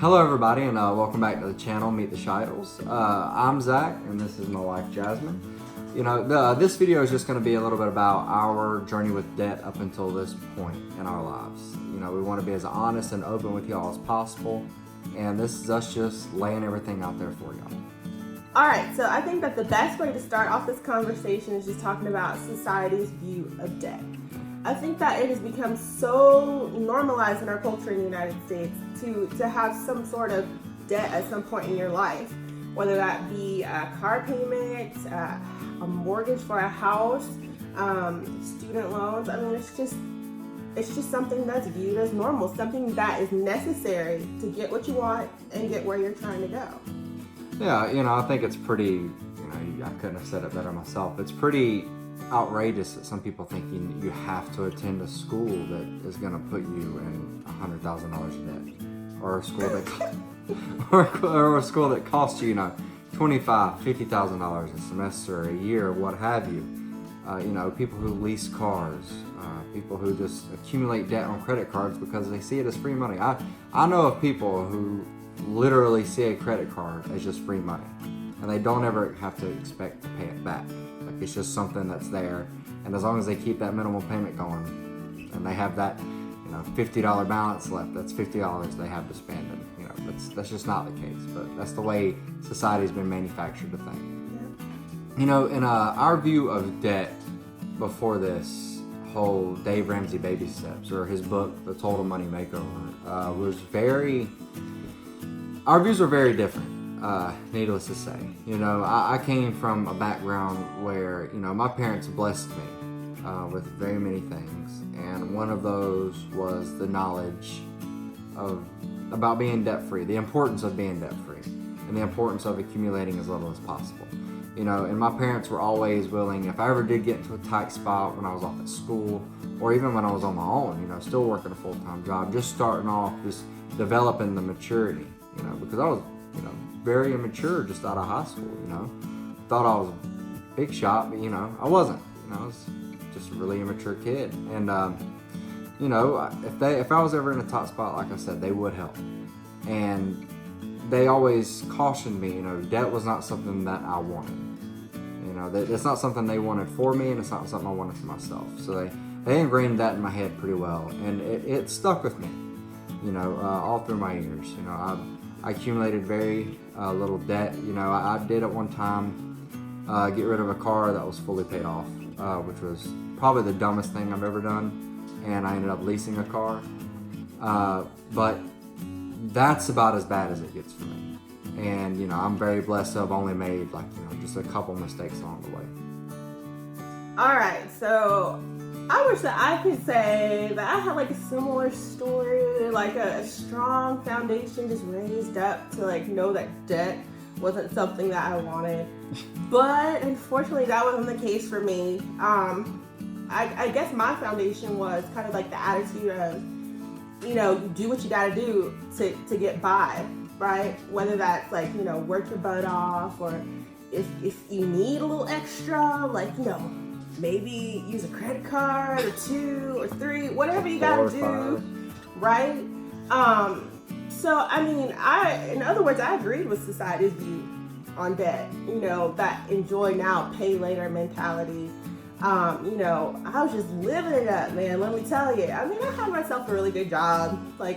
Hello everybody, and welcome back to the channel, MeetTheShytles. I'm Zach, and this is my wife, Jasmine. You know, this video is just going to be a little bit about our journey with debt up until this point in our lives. You know, we want to be as honest and open with y'all as possible, and this is us just laying everything out there for y'all. Alright, so I think that the best way to start off this conversation is just talking about society's view of debt. I think that it has become so normalized in our culture in the United States to have some sort of debt at some point in your life, whether that be a car payment, a mortgage for a house, student loans. I mean, it's just something that's viewed as normal, something that is necessary to get what you want and get where you're trying to go. Yeah, you know, I think it's pretty, I couldn't have said it better myself. It's pretty outrageous that some people think you have to attend a school that is going to put you in $100,000 in debt, or a school that or a school that costs you, $25,000, $50,000 a semester, a year, what have you. People who lease cars, people who just accumulate debt on credit cards because they see it as free money. I know of people who literally see a credit card as just free money, and they don't ever have to expect to pay it back. Like, it's just something that's there, and as long as they keep that minimum payment going, and they have that, $50 balance left, that's $50 they have to spend, and that's just not the case. But that's the way society's been manufactured to think. Yeah. In our view of debt before this whole Dave Ramsey baby steps, or his book, The Total Money Makeover, was our views were very different. Needless to say, I came from a background where, my parents blessed me with very many things, and one of those was the knowledge about being debt-free, the importance of being debt-free, and the importance of accumulating as little as possible. And my parents were always willing, if I ever did get into a tight spot when I was off at school, or even when I was on my own, still working a full-time job, just starting off, just developing the maturity, because I was, very immature just out of high school, Thought I was a big shot, but, I wasn't. I was just a really immature kid. And, if I was ever in a tight spot, like I said, they would help. And they always cautioned me, debt was not something that I wanted. It's not something they wanted for me, and it's not something I wanted for myself. So they ingrained that in my head pretty well, and it stuck with me, all through my years. I accumulated very little debt. I did at one time get rid of a car that was fully paid off, which was probably the dumbest thing I've ever done, and I ended up leasing a car. But that's about as bad as it gets for me. And I'm very blessed to have only made just a couple mistakes along the way. All right, so I wish that I could say that I had a similar story, like a strong foundation just raised up to know that debt wasn't something that I wanted. But unfortunately, that wasn't the case for me. I guess my foundation was kind of the attitude of, you do what you gotta do to get by, right? Whether that's work your butt off, or if you need a little extra, maybe use a credit card or 2 or 3, whatever you gotta do, right? So I mean, in other words, I agreed with society's view on debt. That enjoy now, pay later mentality. I was just living it up, man. Let me tell you. I mean, I had myself a really good job. I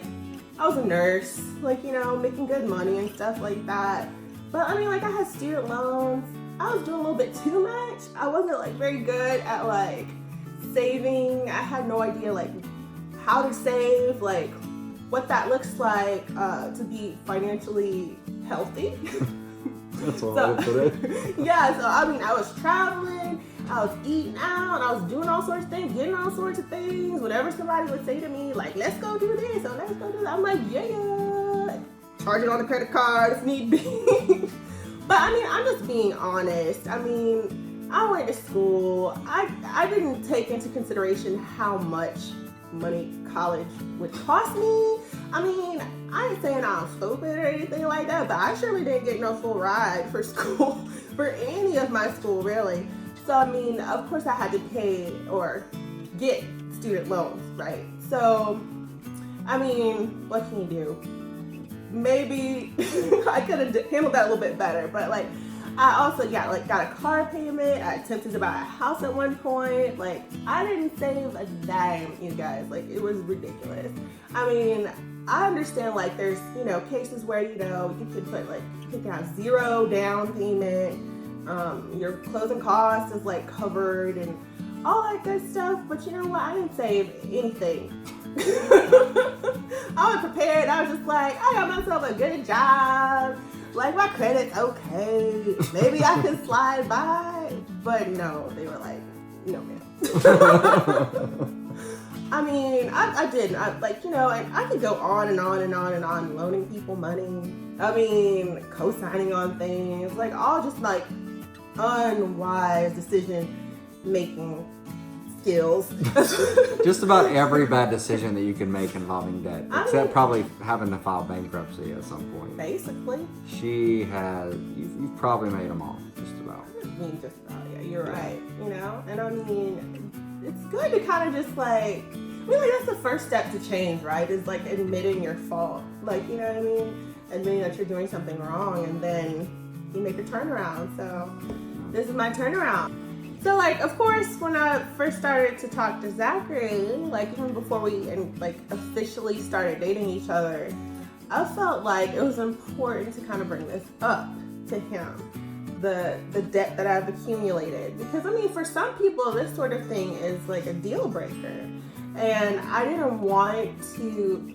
was a nurse, making good money and stuff like that. But I mean, I had student loans. I was doing a little bit too much. I wasn't very good at saving. I had no idea how to save, what that looks like to be financially healthy. That's all I put it. Yeah, so I mean, I was traveling, I was eating out, I was doing all sorts of things, getting all sorts of things. Whenever somebody would say to me, let's go do this or let's go do that, I'm like, yeah. Charge it on the credit card if need be. But I mean, I'm just being honest. I mean, I went to school. I didn't take into consideration how much money college would cost me. I mean, I ain't saying I was stupid or anything like that, but I surely didn't get no full ride for school, for any of my school, really. So, I mean, of course I had to pay or get student loans, right? So, I mean, what can you do? maybe I could have handled that a little bit better. But like, I also got a car payment. I attempted to buy a house at one point. Like, I didn't save a dime, you guys. Like, it was ridiculous. I mean, I understand, like, there's, cases where, you could put, like, you can have 0 down payment. Your closing cost is, like, covered and all that good stuff. But you know what? I didn't save anything. I was prepared. I was just like, I got myself a good job. Like, my credit's okay. Maybe I can slide by. But no, they were like, no, man. I mean, I didn't. And I could go on and on and on and on, loaning people money. I mean, co-signing on things. Like, all just, like, unwise decision-making skills. Just about every bad decision that you can make involving debt, except probably having to file bankruptcy at some point. Basically. You've probably made them all, just about. I mean, just about, yeah, you're right. And I mean, it's good to kind of just like, that's the first step to change, right? Is like admitting your fault. Like, you know what I mean? Admitting that you're doing something wrong, and then you make a turnaround. So this is my turnaround. So, like, of course, when I first started to talk to Zachary, like, even before we officially started dating each other, I felt like it was important to kind of bring this up to him, the debt that I've accumulated. Because, I mean, for some people, this sort of thing is like a deal breaker. And I didn't want to,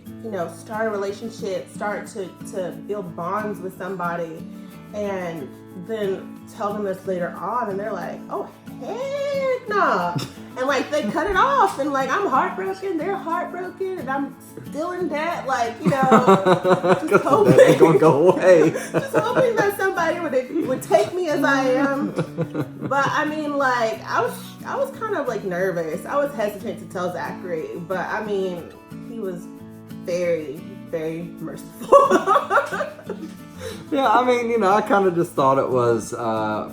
start a relationship, start to build bonds with somebody, and then tell them this later on, and they're like, oh, heck no. And like, they cut it off, and like, I'm heartbroken, they're heartbroken, and I'm still in debt, like, just hoping they're gonna go away. Just hoping that somebody would take me as I am. But I mean, like, I was kind of like nervous. I was hesitant to tell Zachary, but I mean, he was very, very merciful. Yeah, I mean, I kind of just thought it was,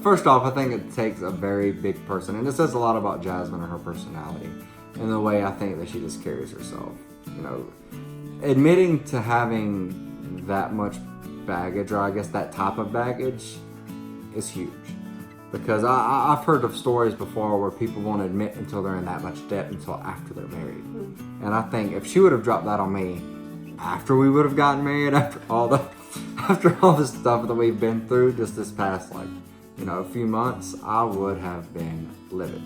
first off, I think it takes a very big person, and it says a lot about Jasmine and her personality, and the way I think that she just carries herself. Admitting to having that much baggage, or I guess that type of baggage, is huge. Because I've heard of stories before where people won't admit until they're in that much debt until after they're married. And I think if she would have dropped that on me after we would have gotten married, after all the stuff that we've been through just this past, a few months, I would have been livid.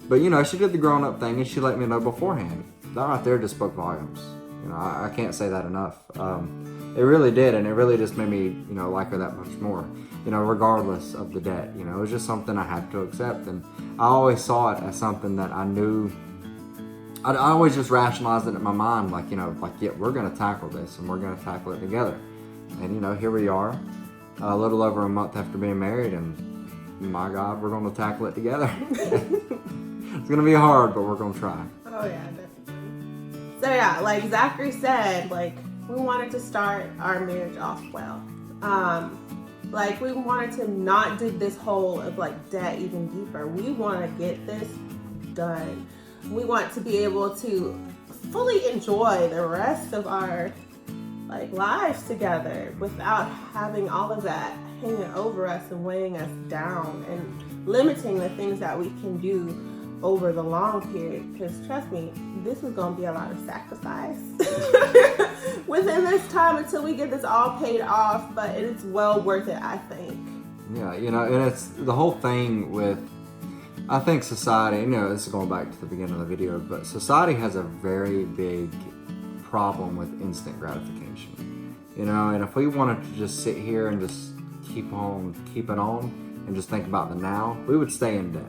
But, she did the grown-up thing, and she let me know beforehand. That right there just spoke volumes. I can't say that enough. It really did, and it really just made me, like her that much more. Regardless of the debt. It was just something I had to accept, and I always saw it as something that I knew. I always just rationalized it in my mind, yeah, we're going to tackle this, and we're going to tackle it together. And, here we are, a little over a month after being married, and my God, we're going to tackle it together. It's going to be hard, but we're going to try. Oh, yeah, definitely. So, yeah, like Zachary said, we wanted to start our marriage off well. We wanted to not dig this hole of, debt even deeper. We want to get this done. We want to be able to fully enjoy the rest of our lives together without having all of that hanging over us and weighing us down and limiting the things that we can do over the long period. Because trust me, this is going to be a lot of sacrifice within this time until we get this all paid off, but it is well worth it, I think. Yeah, and it's the whole thing with, I think society, this is going back to the beginning of the video, but society has a very big problem with instant gratification. And if we wanted to just sit here and just keep on keeping on and just think about the now, we would stay in debt.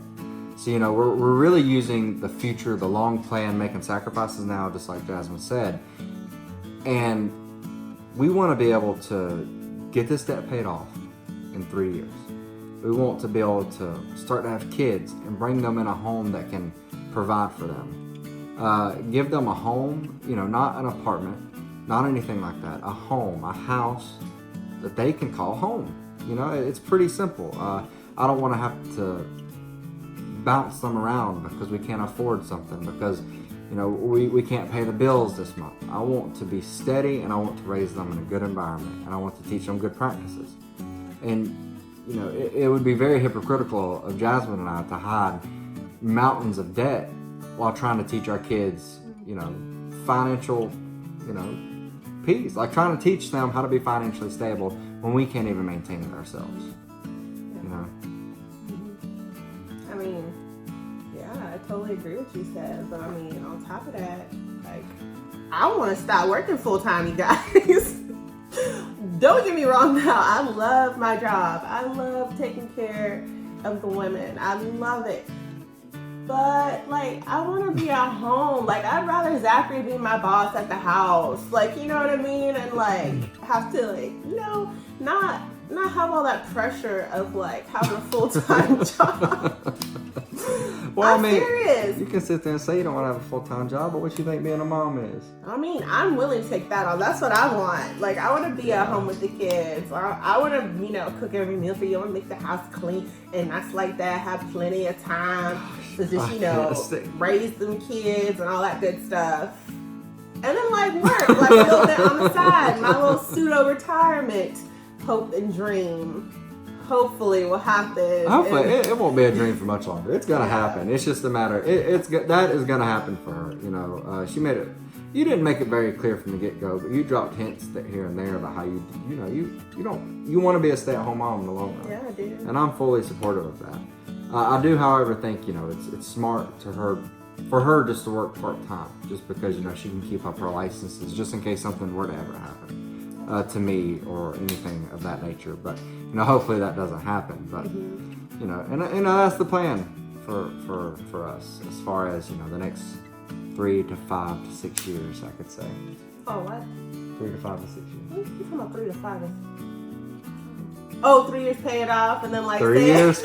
So, we're really using the future, the long plan, making sacrifices now, just like Jasmine said. And we want to be able to get this debt paid off in 3 years. We want to be able to start to have kids and bring them in a home that can provide for them. Give them a home, not an apartment, not anything like that. A home, a house that they can call home. It's pretty simple. I don't want to have to bounce them around because we can't afford something, because you know, we can't pay the bills this month. I want to be steady, and I want to raise them in a good environment, and I want to teach them good practices. And, you know, it would be very hypocritical of Jasmine and I to hide mountains of debt while trying to teach our kids, you know, financial, you know, peace. Like trying to teach them how to be financially stable when we can't even maintain it ourselves. You know? I mean, yeah, I totally agree with what you said. But I mean, on top of that, like, I want to stop working full time, you guys. Don't get me wrong now. I love my job. I love taking care of the women. I love it. But, like, I want to be at home. Like, I'd rather Zachary be my boss at the house. Like, you know what I mean? And, like, have to, like, you know, not have all that pressure of, like, having a full-time job. Well, I'm I mean, serious. You can sit there and say you don't want to have a full-time job, but what you think being a mom is? I mean, I'm willing to take that on. That's what I want. Like, I want to be at home with the kids. I want to, you know, cook every meal for you. I want to make the house clean and nice like that. Have plenty of time to just, you know, raise them kids and all that good stuff. And then, like, work. Like, a little bit on the side. My little pseudo-retirement hope and dream. Hopefully will happen. Hopefully, it won't be a dream for much longer. It's gonna happen. It's just a matter. That is gonna happen for her. You know, she made it. You didn't make it very clear from the get go, but you dropped hints that here and there about how you want to be a stay at home mom in the long run. Yeah, I do. And I'm fully supportive of that. I do, however, think it's smart for her just to work part time, just because she can keep up her licenses just in case something were to ever happen. To me or anything of that nature, but hopefully that doesn't happen. But and that's the plan for us as far as the next 3 to 5 to 6 years, I could say. Oh, what? 3 to 5 to 6 years. What are you talking about? 3 to 5? Oh, 3 years pay it off, and then like 3 years.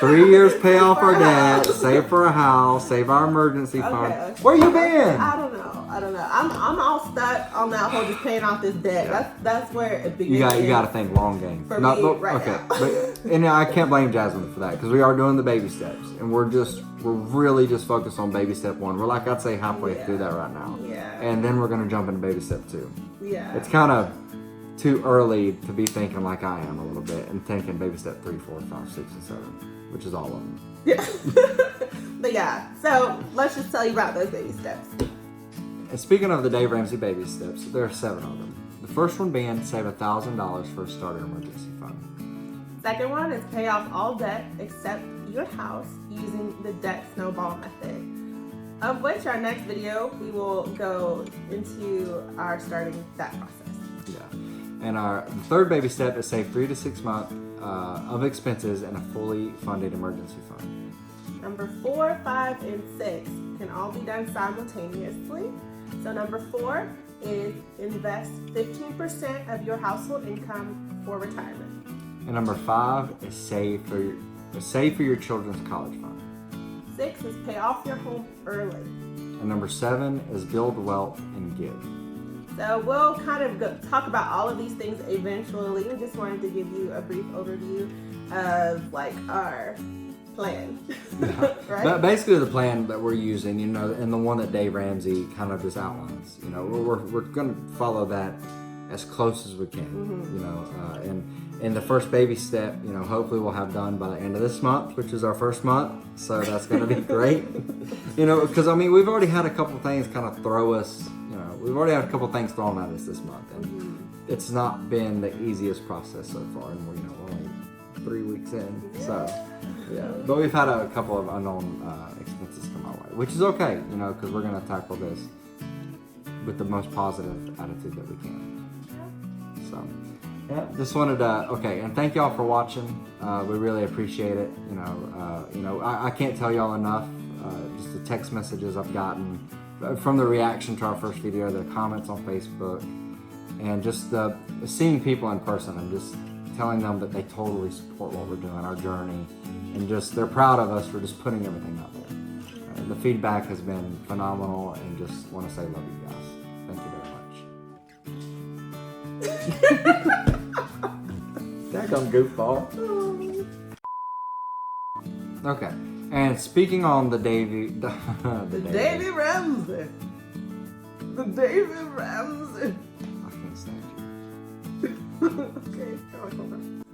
3 years pay off our debt, save for a house, save our emergency fund. Okay. Where you been? I don't know. I'm all stuck on that whole just paying off this debt. Yeah. That's where it begins. You got to think long game. For me right now. But I can't blame Jasmine for that because we are doing the baby steps, and we're really just focused on baby step 1. We're like I'd say halfway through that right now. Yeah. And then we're gonna jump into baby step 2. Yeah. It's kind of too early to be thinking like I am a little bit and thinking baby step 3, 4, 5, 6, and 7, which is all of them. Yeah. But yeah, so let's just tell you about those baby steps. And speaking of the Dave Ramsey baby steps, there are 7 of them. The first one being save $1,000 for a starter emergency fund. Second one is pay off all debt except your house using the debt snowball method, of which our next video we will go into our starting that process. Yeah. And our third baby step is save 3 to 6 months of expenses in a fully funded emergency fund. Number 4, 5, and 6 can all be done simultaneously. So number 4 is invest 15% of your household income for retirement. And number 5 is save for your children's college fund. 6 is pay off your home early. And number 7 is build wealth and give. So we'll kind of talk about all of these things eventually. We just wanted to give you a brief overview of like our plan. Yeah. Right? But basically the plan that we're using, and the one that Dave Ramsey kind of just outlines, we're going to follow that as close as we can, and in the first baby step, hopefully we'll have done by the end of this month, which is our first month. So that's going to be great, because we've already had a couple things kind of throw us, we've already had a couple things thrown at us this month, and it's not been the easiest process so far, and we're only 3 weeks in, so. Yeah, but we've had a couple of unknown expenses come our way, which is okay, because we're going to tackle this with the most positive attitude that we can. So, yeah, just wanted to, and thank y'all for watching. We really appreciate it. I can't tell y'all enough, just the text messages I've gotten from the reaction to our first video, the comments on Facebook, and just seeing people in person and just telling them that they totally support what we're doing, our journey, and just they're proud of us for just putting everything out there. The feedback has been phenomenal, and just want to say love you guys. Thank you very much. Daggone goofball. Okay, And speaking on the Davy, The Davy Ramsey. The Davy Ramsey. I can't stand you. Okay, come on.